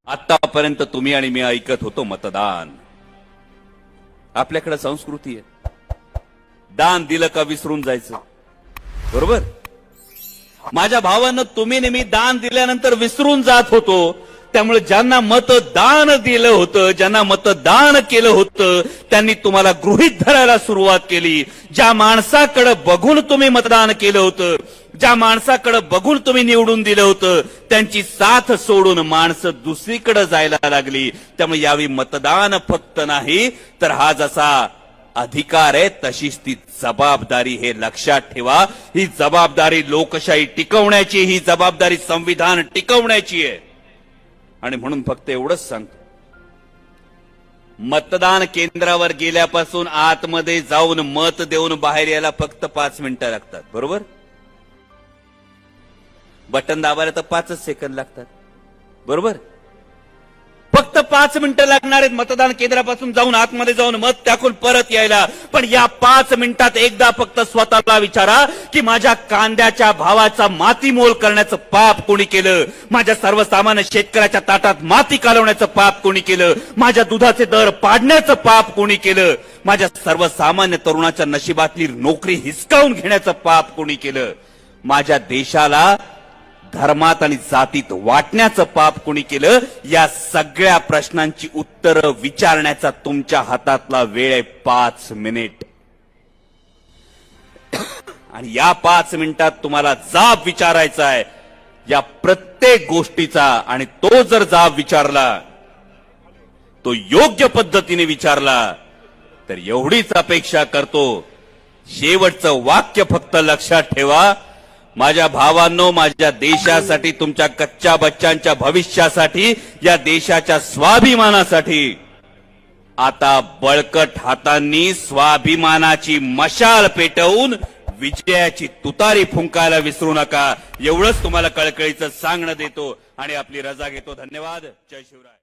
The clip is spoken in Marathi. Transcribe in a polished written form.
आतापर्यंत तुम्ही आणि मी ऐकत होतो मतदान. आपल्याकडे संस्कृती आहे, दान दिलं का विसरून जायचं. बरोबर. माझ्या भावानं तुम्ही नेहमी दान दिल्यानंतर विसरून जात होतो. त्यामुळे ज्यांना मतदान दिलं होतं, ज्यांना मतदान केलं होतं, त्यांनी तुम्हाला गृहीत धरायला सुरुवात केली. ज्या माणसाकडे बघून तुम्ही मतदान केलं होतं, ज्या माणसाकडे बघून तुम्ही निवडून दिलं होतं, त्यांची साथ सोडून माणसं दुसरीकडे जायला लागली. त्यामुळे यावेळी मतदान फक्त नाही तर हा जसा अधिकार आहे तशीच ती जबाबदारी, हे लक्षात ठेवा. ही जबाबदारी लोकशाही टिकवण्याची, ही जबाबदारी संविधान टिकवण्याची आहे. आणि म्हणून फक्त एवढंच सांगतो, मतदान केंद्रावर गेल्यापासून आतमध्ये जाऊन मत देऊन बाहेर यायला फक्त 5 मिनिटं लागतात. बरोबर. बटन दाबायला तर 5 सेकंद लागतात. बरोबर. फक्त 5 मिनिटं लागणार आहेत मतदान केंद्रापासून जाऊन आतमध्ये जाऊन मत टाकून परत यायला. पण या 5 मिनिटात एकदा फक्त स्वतःला विचारा की माझ्या कांद्याच्या भावाचा मातीमोल करण्याचं पाप कोणी केलं, माझ्या सर्वसामान्य शेतकऱ्याच्या ताटात माती कालवण्याचं पाप कोणी केलं, माझ्या दुधाचे दर पाडण्याचं पाप कोणी केलं, माझ्या सर्वसामान्य तरुणाच्या नशिबातली नोकरी हिसकावून घेण्याचं पाप कोणी केलं, माझ्या देशाला धर्मात आणि जातीत वाटण्याचं पाप कोणी केलं. या सगळ्या प्रश्नांची उत्तरं विचारण्याचा तुमच्या हातातला वेळ आहे 5 मिनिट. आणि या 5 मिनिटात तुम्हाला जाब विचारायचा आहे या प्रत्येक गोष्टीचा. आणि तो जर जाब विचारला, तो योग्य पद्धतीने विचारला, तर एवढीच अपेक्षा करतो. शेवटचं वाक्य फक्त लक्षात ठेवा. माझ्या भावांनो, माझ्या देशासाठी, तुमच्या कच्च्या बच्चांच्या भविष्यासाठी, या देशाच्या स्वाभिमानासाठी आता बळकट हातांनी स्वाभिमानाची मशाल पेटवून विजयाची तुतारी फुंकायला विसरू नका. एवढंच तुम्हाला कळकळीचं सांगणं देतो आणि आपली रजा घेतो. धन्यवाद. जय शिवराय.